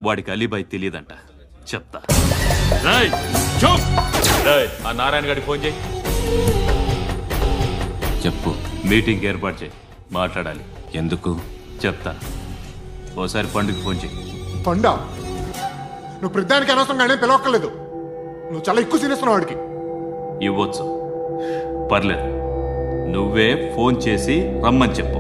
వాడికి అలీబాయ్ తెలియదంట చెప్తా. ఆ నారాయణ గారికి ఫోన్ చేయి. చెప్పు. మీటింగ్ ఏర్పాటు చేయి, మాట్లాడాలి. ఎందుకు చెప్తా. ఓసారి పండుగ ఫోన్ చేయి. పండా నువ్వు ప్రతిదానికి అనవసరంగానే పిలవక్కర్లేదు. నువ్వు చాలా ఎక్కువ సీనిస్తున్నావు వాడికి. ఇవ్వచ్చు, పర్లేదు. నువ్వే ఫోన్ చేసి రమ్మని చెప్పు.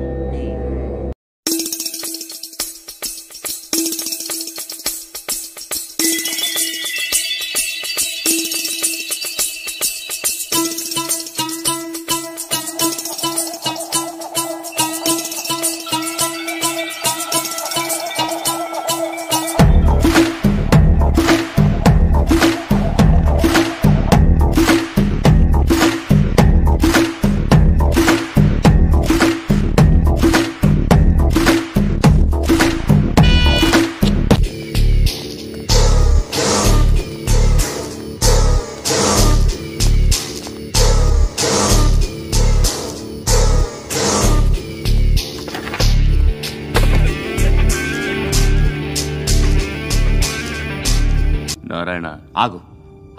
నారాయణ, ఆగు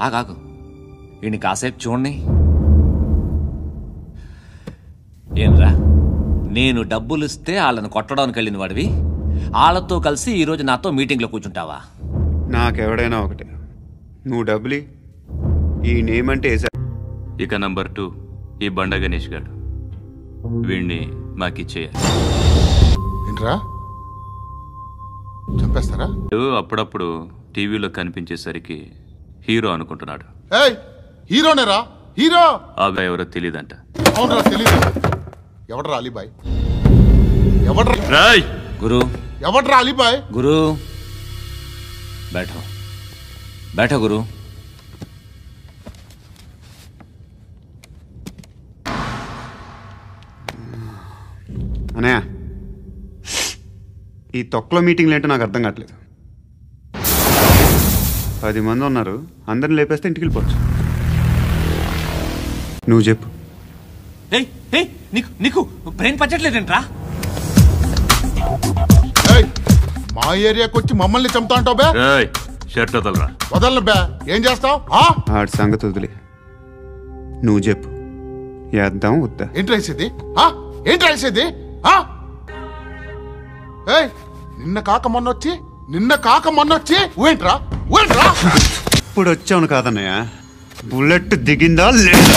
ఆగాగు. వీడిని కాసేపు చూడండి. ఏంరా, నేను డబ్బులు ఇస్తే వాళ్ళని కొట్టడానికి వెళ్ళిన వాడివి, వాళ్ళతో కలిసి ఈరోజు నాతో మీటింగ్లో కూర్చుంటావా? నాకెవడైనా ఒకటే, నువ్వు డబ్బులి ఈ నేమ్ అంటే ఇక నంబర్ 2 ఈ బండ గణేష్ గారు. వీణ్ణి మాకిచ్చేయాలి. ఏంట్రా చంపేస్తారా? అప్పుడప్పుడు టీవీలో కనిపించేసరికి హీరో అనుకుంటున్నాడు. హీరోనేరా? హీరో అబ్బాయి ఎవరో తెలియదంట. అవునరా, తెలీదు. ఎవడ్రా అలీబాయ్? ఎవడ్రా గురు? ఎవడ్రా అలీబాయ్? గురు बैठो बैठो गुरु. అనయ్య, ఈ తొక్కలో మీటింగ్లు ఏంటో నాకు అర్థం కావట్లేదు. 10 మంది ఉన్నారు, అందరిని లేపేస్తే ఇంటికి వెళ్ళిపోవచ్చు. నువ్వు చెప్పు. నీకు బ్రెయిన్ పచ్చట్లేదంట్రా? మా ఏరియాకి వచ్చి మమ్మల్ని చంపుతా అంటావు బే? షర్ట్ వదలరా. వదలను బే. ఏం చేస్తావు? ఆడి సంగతి వదిలే, నువ్వు చెప్పు. వేద్దాం వద్దా? ఏంటి రాసేది? ఏంటి రాసేది? నిన్న కాక మొన్నొచ్చి ఊయంట్రా ఇప్పుడు వచ్చావును కాదన్నయ్య, బుల్లెట్ దిగిందా లేదా?